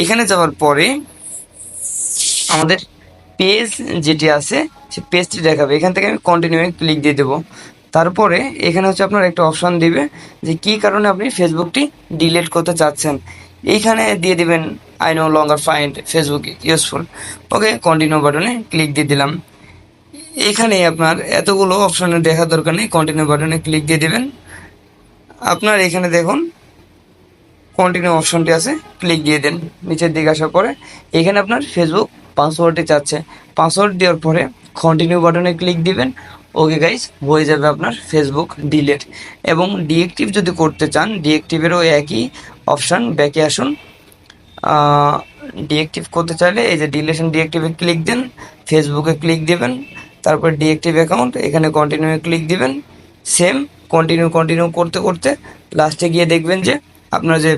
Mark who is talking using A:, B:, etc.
A: এখানে যাওয়ার পরে আমাদের পেজ যেটি আছে সে পেজটি দেখাবে। এখান থেকে আমি কন্টিনিউ ক্লিক দিয়ে দেবো। তারপরে এখানে হচ্ছে আপনার একটা অপশান দিবে যে কী কারণে আপনি ফেসবুকটি ডিলিট করতে চাচ্ছেন। এইখানে দিয়ে দিবেন I no longer find Facebook useful. Okay, continue বাটনে ক্লিক দিয়ে দিলাম। এখানে আপনার এতগুলো অপশানে দেখার দরকার নেই, কন্টিনিউ বাটনে ক্লিক দিয়ে দিবেন। আপনার এখানে দেখুন কন্টিনিউ অপশনটি আছে, ক্লিক দিয়ে দেন। নিচের দিকে আসার পরে এখানে আপনার ফেসবুক পাসওয়ার্ডটি চাচ্ছে। পাসওয়ার্ড দেওয়ার পরে কন্টিনিউ বাটনে ক্লিক দিবেন। ওকে গাইস, হয়ে যাবে আপনার ফেসবুক ডিলিট। এবং ডিএক্টিভ যদি করতে চান, ডিএক্টিভেরও একই অপশান, ব্যাকে আসুন। ডিএক্টিভ করতে চাইলে এই যে ডিলেশন ডিএক্টিভে ক্লিক দেন, ফেসবুকে ক্লিক দিবেন, তারপর ডিএক্টিভ অ্যাকাউন্ট এখানে কন্টিনিউ ক্লিক দিবেন। সেম কন্টিনিউ কন্টিনিউ করতে করতে লাস্টে গিয়ে দেখবেন যে আপনার যে